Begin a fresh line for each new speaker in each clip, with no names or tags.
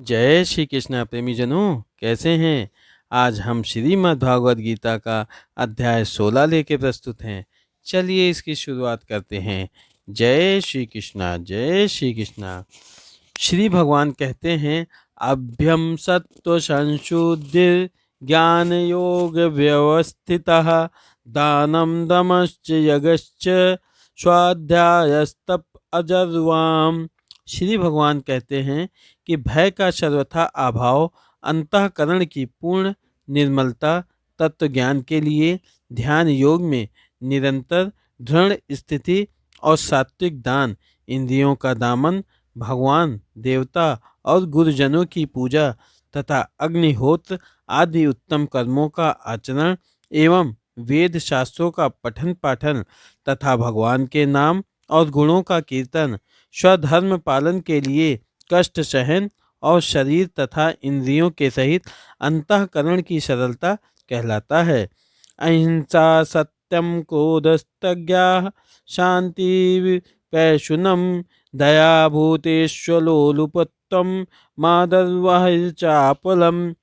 जय श्री कृष्ण प्रेमी जनों, कैसे हैं। आज हम श्रीमद् भागवत गीता का अध्याय 16 लेके प्रस्तुत हैं। चलिए इसकी शुरुआत करते हैं। जय श्री कृष्णा, जय श्री कृष्णा। श्री भगवान कहते हैं, अभ्यम सत्व संशुद्धि ज्ञान योग व्यवस्थितः दानम दमश्च यगश्च स्वाध्यायस्तप अजर्वाम। श्री भगवान कहते हैं कि भय का सर्वथा अभाव, अंतःकरण की पूर्ण निर्मलता, तत्व ज्ञान के लिए ध्यान योग में निरंतर दृढ़ स्थिति और सात्विक दान, इंद्रियों का दामन, भगवान देवता और गुरुजनों की पूजा तथा अग्निहोत्र आदि उत्तम कर्मों का आचरण एवं वेद शास्त्रों का पठन पाठन तथा भगवान के नाम और गुणों का कीर्तन, स्वधर्म पालन के लिए कष्ट सहन और शरीर तथा इंद्रियों के सहित अंतःकरण की सरलता कहलाता है। अहिंसा सत्यम क्रोधस्तज्ञा शांति पैशुनम दया भूतेष्वलोलुपत्वम मादर्वाचापलम।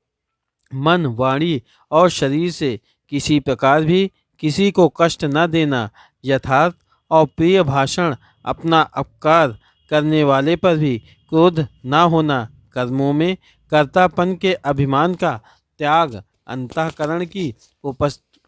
मन, वाणी और शरीर से किसी प्रकार भी किसी को कष्ट न देना, यथार्थ और प्रिय भाषण, अपना अपकार करने वाले पर भी क्रोध न होना, कर्मों में कर्तापन के अभिमान का त्याग, अंतःकरण की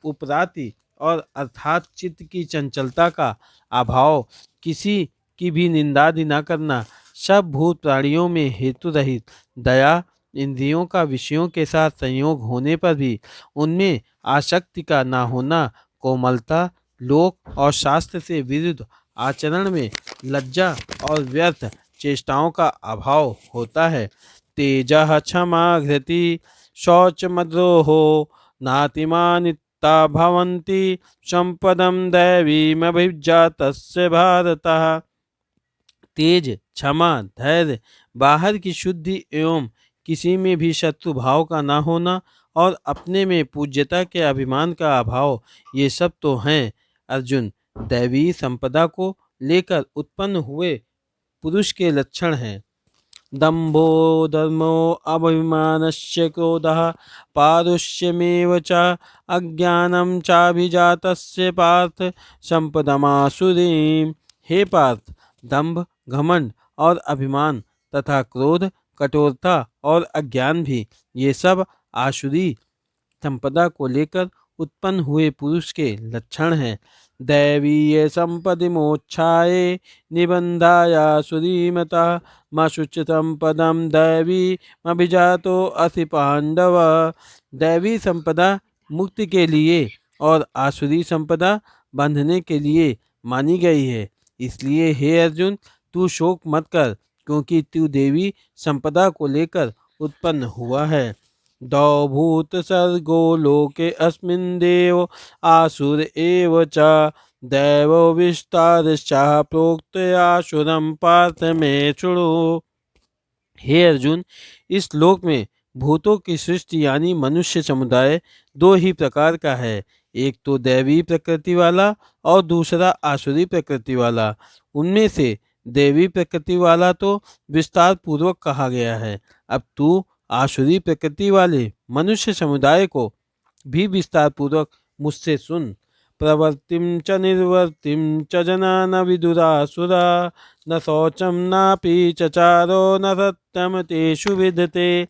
उपराति और अर्थात चित्त की चंचलता का अभाव, किसी की भी निंदादि न करना, सब भूत प्राणियों में हेतु रहित दया, इंद्रियों का विषयों के साथ संयोग होने पर भी उनमें आसक्ति का न होना, कोमलता, लोक और शास्त्र से विरुद्ध आचरण में लज्जा और व्यर्थ चेष्टाओं का अभाव होता है। तेजः क्षमा धृति शौच मद्रोहो नातिमानिता भवन्ति संपदम दैवीमभिजातस्य भारतः। तेज, क्षमा, धैर्य, बाहर की शुद्धि एवं किसी में भी शत्रु भाव का ना होना और अपने में पूज्यता के अभिमान का अभाव, ये सब तो हैं अर्जुन, दैवी संपदा को लेकर उत्पन्न हुए पुरुष के लक्षण हैं। दंभो धर्मो अभिमानस्य क्रोधः पारुष्यमेव च अज्ञानं चाभिजातस्य पार्थ संपदमासुरीम्। हे पार्थ, दंभ, घमंड और अभिमान तथा क्रोध, कठोरता और अज्ञान भी, ये सब आसुरी संपदा को लेकर उत्पन्न हुए पुरुष के लक्षण हैं। दैवीय संपदि मोक्षाये निबंधाया सुरीमता मशुच संपदम दैवी अभिजातो असि पांडव। दैवी संपदा मुक्ति के लिए और आसुरी संपदा बंधने के लिए मानी गई है। इसलिए हे अर्जुन, तू शोक मत कर, क्योंकि तू देवी संपदा को लेकर उत्पन्न हुआ है। दौभूत सर्गो लोके अस्मिन् देव आसुर एव च दैव विस्तारश्चा प्रोक्त आसुरं पार्थ मे शृणु। हे अर्जुन, इस लोक में भूतों की सृष्टि यानी मनुष्य समुदाय दो ही प्रकार का है, एक तो दैवी प्रकृति वाला और दूसरा आसुरी प्रकृति वाला। उनमें से देवी प्रकृति वाला तो विस्तार पूर्वक कहा गया है। अब तू आसुरी प्रकृति वाले मनुष्य समुदाय को भी विस्तार पूर्वक मुझसे सुन। प्रवृत्तिम च निर्वृत्तिम च जना न विदुरासुरा न शौचम नापि चचारो न सत्यम तेषु विद्यते।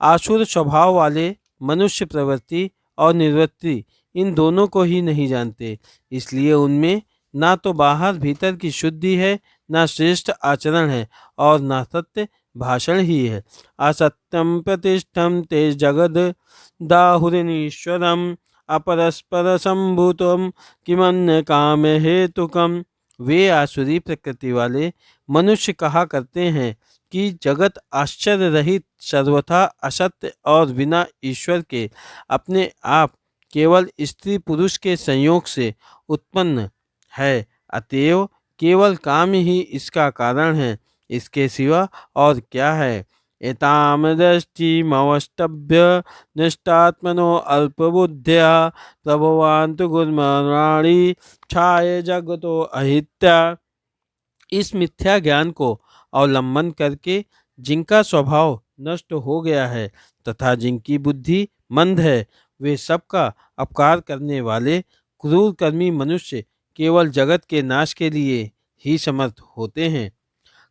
आसुर स्वभाव वाले मनुष्य प्रवृत्ति और निवृत्ति इन दोनों को ही नहीं जानते, इसलिए उनमें ना तो बाहर भीतर की शुद्धि है, ना श्रेष्ठ आचरण है और ना सत्य भाषण ही है। असत्यम प्रतिष्ठम ते जगद दाहुरीश्वरम अपरस्पर संभूतम किमन्य काम हेतुकम। वे आसुरी प्रकृति वाले मनुष्य कहा करते हैं कि जगत आश्चर्य रहित, सर्वथा असत्य और बिना ईश्वर के अपने आप केवल स्त्री पुरुष के संयोग से उत्पन्न है, अतएव केवल काम ही इसका कारण है, इसके सिवा और क्या है। एताम दृष्टिमवष्टभ्य निष्ठात्मनो अल्पबुद्ध्या प्रभवान्तु गुरुमराणि छाये जगतो अहित्या। इस मिथ्या ज्ञान को अवलंबन करके जिनका स्वभाव नष्ट हो गया है तथा जिनकी बुद्धि मंद है, वे सबका अपकार करने वाले क्रूर कर्मी मनुष्य केवल जगत के नाश के लिए ही समर्थ होते हैं।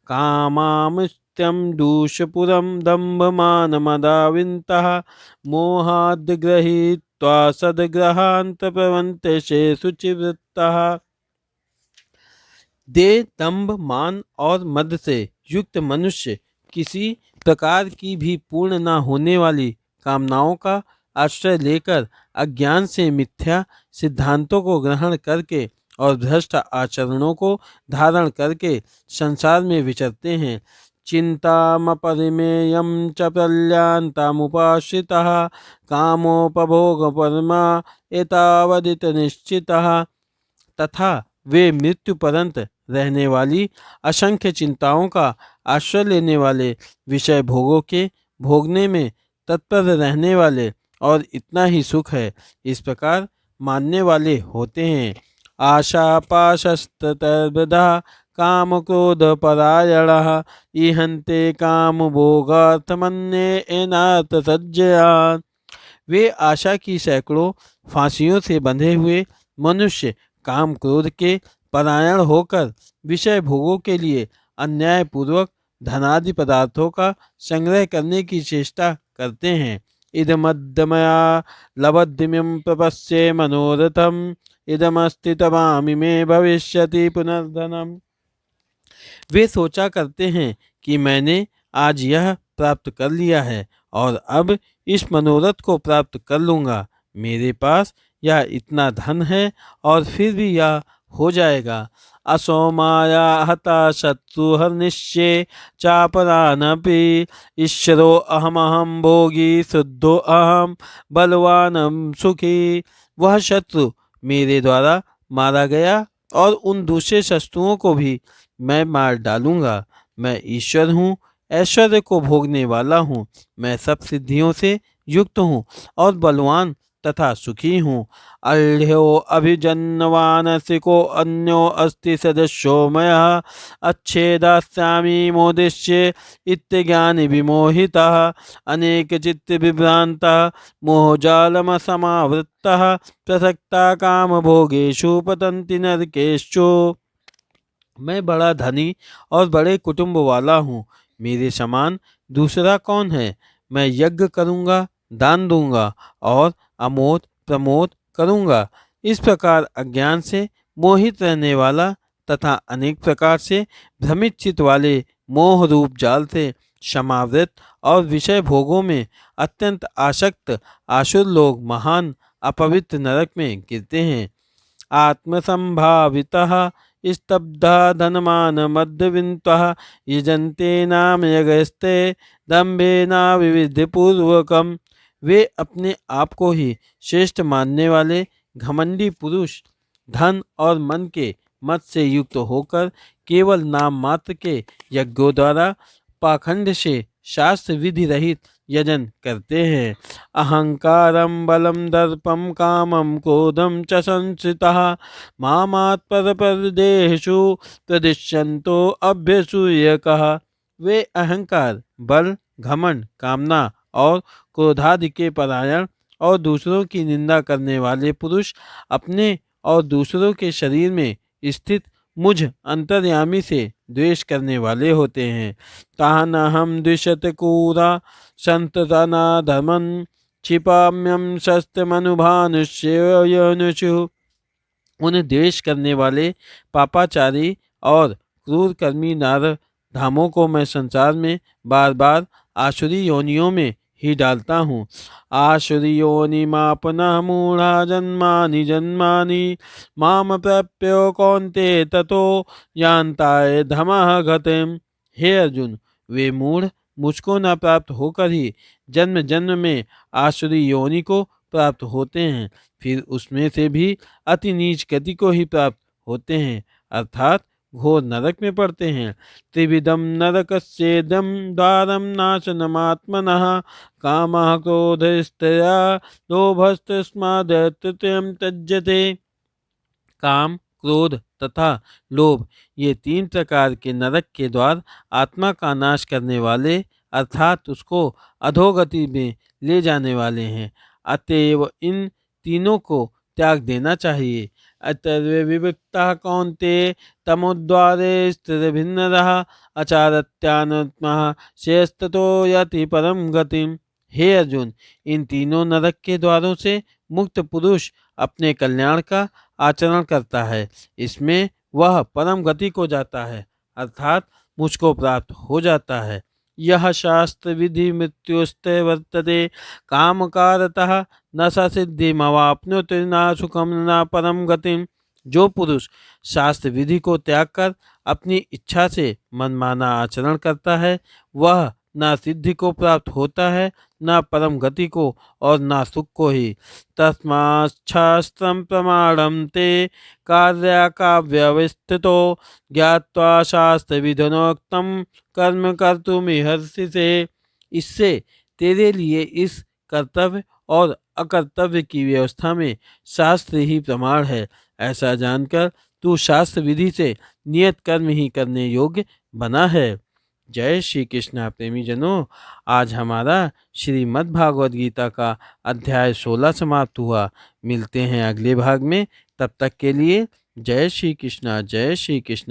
कामामृत्यं दूषपुरं दम्भमानमदाविन्तः मोहाद् गृहीत्वा सद्ग्रहान् प्रपवन्त्यसे शुचिवृत्तः। दे, दंभ, मान और मद से युक्त मनुष्य किसी प्रकार की भी पूर्ण न होने वाली कामनाओं का आश्रय लेकर अज्ञान से मिथ्या सिद्धांतों को ग्रहण करके और भ्रष्ट आचरणों को धारण करके संसार में विचरते हैं। चिंतामपरिमेयं च प्रल्यान्तामुपाश्रितः कामोपभोग परमा एतावदित निश्चितः। तथा वे मृत्यु पर्यंत रहने वाली असंख्य चिंताओं का आश्रय लेने वाले, विषय भोगों के भोगने में तत्पर रहने वाले और इतना ही सुख है इस प्रकार मानने वाले होते हैं। आशा पाशस्तर्बधा काम क्रोध परायणः इहन्ते काम भोगार्थमन्ये एनाथ सज्जया। वे आशा की सैकड़ों फांसियों से बंधे हुए मनुष्य काम क्रोध के परायण होकर विषय भोगों के लिए अन्यायपूर्वक धनादि पदार्थों का संग्रह करने की चेष्टा करते हैं। इदमद्यमया लबद्धिमिं प्रपश्ये मनोरथम इदमस्ति तवामि मे भविष्यति पुनर्धनम। वे सोचा करते हैं कि मैंने आज यह प्राप्त कर लिया है और अब इस मनोरथ को प्राप्त कर लूँगा। मेरे पास यह इतना धन है और फिर भी यह हो जाएगा। असौ माया हता शत्रुहर्निश्ये चापरानपि ईश्वरो अहमहम भोगी शुद्धो अहम बलवानम सुखी। वह शत्रु मेरे द्वारा मारा गया और उन दूसरे शत्रुओं को भी मैं मार डालूंगा। मैं ईश्वर हूँ, ऐश्वर्य को भोगने वाला हूँ। मैं सब सिद्धियों से युक्त हूँ और बलवान तथा सुखी हूँ। अल्ह्यो अभिजन्नवानसिको अन्यो अस्ति सदस्यो मयः अच्छेदास्यामि मोदिष्ये इत्यज्ञानि विमोहितः अनेक चित्त विभ्रांतः मोहजालमसमावृत्तः प्रसक्ता काम भोगेषु पतन्ति नरकेषु। मैं बड़ा धनी और बड़े कुटुंब वाला हूँ। मेरे समान दूसरा कौन है। मैं यज्ञ करूँगा, दान दूंगा और अमोद प्रमोद करूँगा। इस प्रकार अज्ञान से मोहित रहने वाला तथा अनेक प्रकार से भ्रमित चित्त वाले मोह रूप जाल से समावृत और विषय भोगों में अत्यंत आसक्त आसुर लोग महान अपवित्र नरक में गिरते हैं। आत्मसंभावितः स्तब्धा धनमान मध्यविंतः यजन्ते नाम यगस्ते दम्भेना विविधपूर्वकम। वे अपने आप को ही श्रेष्ठ मानने वाले घमंडी पुरुष धन और मन के मत से युक्त होकर केवल नाम मात्र के यज्ञों द्वारा पाखंड से शास्त्र विधि रहित यजन करते हैं। अहंकारम बलम दर्पम कामम क्रोधम च संश्रितः मामात्परदेहेषु प्रदिश्यन्तो अभ्यसूयकः। वे अहंकार, बल, घमंड, कामना और क्रोधादि के परायण और दूसरों की निंदा करने वाले पुरुष अपने और दूसरों के शरीर में स्थित मुझ अंतर्यामी से द्वेष करने वाले होते हैं। तान हम द्विषत कूरा संतना धर्मन क्षिपाम्यम शस्त्रमनुभानुष्यनुषु। उन द्वेष करने वाले पापाचारी और क्रूर कर्मी नार धामों को मैं संसार में बार बार आसुरी योनियों में ही डालता हूँ। आसुरी योनि मापना मूढ़ा जन्मानि जन्मानि माम प्राप्यो कौन्ते ततो यान्ताय धमः गतिम। हे अर्जुन, वे मूढ़ मुझको न प्राप्त होकर ही जन्म जन्म में आसुरी योनि को प्राप्त होते हैं, फिर उसमें से भी अति नीच गति को ही प्राप्त होते हैं, अर्थात घोर नरक में पड़ते हैं। त्रिविधम नरकस्येदं द्वारं नाशनमात्मनः कामः क्रोधस्त्या लोभस्तस्माद् तृतीयं त्यज्यते। काम, क्रोध तथा लोभ, ये 3 प्रकार के नरक के द्वार आत्मा का नाश करने वाले अर्थात उसको अधोगति में ले जाने वाले हैं। अतएव इन तीनों को त्याग देना चाहिए। अतर्वे विविक्ता कौन्तेय तमोद्वारे स्थिरभिन्नरः अचारत्यात्मा शेषततो यति परम गतिम। हे अर्जुन, इन तीनों नरक के द्वारों से मुक्त पुरुष अपने कल्याण का आचरण करता है, इसमें वह परम गति को जाता है अर्थात मुझको प्राप्त हो जाता है। यह शास्त्र विधि मृत्युस्ते वर्तते कामकारतः न स सिद्धिमवाप्नोति न सुखम न परम गतिम। जो पुरुष शास्त्र विधि को त्याग कर अपनी इच्छा से मनमाना आचरण करता है, वह न सिद्धि को प्राप्त होता है, न परम गति को और न सुख को ही। तस्माच्छास्त्रं प्रमाणं ते कार्याकाव्यवस्थितो ज्ञात्वा शास्त्रविधनोक्तं कर्म कर्तुमिहर्षिते। इससे तेरे लिए इस कर्तव्य और अकर्तव्य की व्यवस्था में शास्त्र ही प्रमाण है, ऐसा जानकर तू शास्त्र विधि से नियत कर्म ही करने योग्य बना है। जय श्री कृष्णा। प्रेमी जनों, आज हमारा श्रीमद् भागवत गीता का अध्याय 16 समाप्त हुआ। मिलते हैं अगले भाग में, तब तक के लिए जय श्री कृष्णा, जय श्री कृष्णा।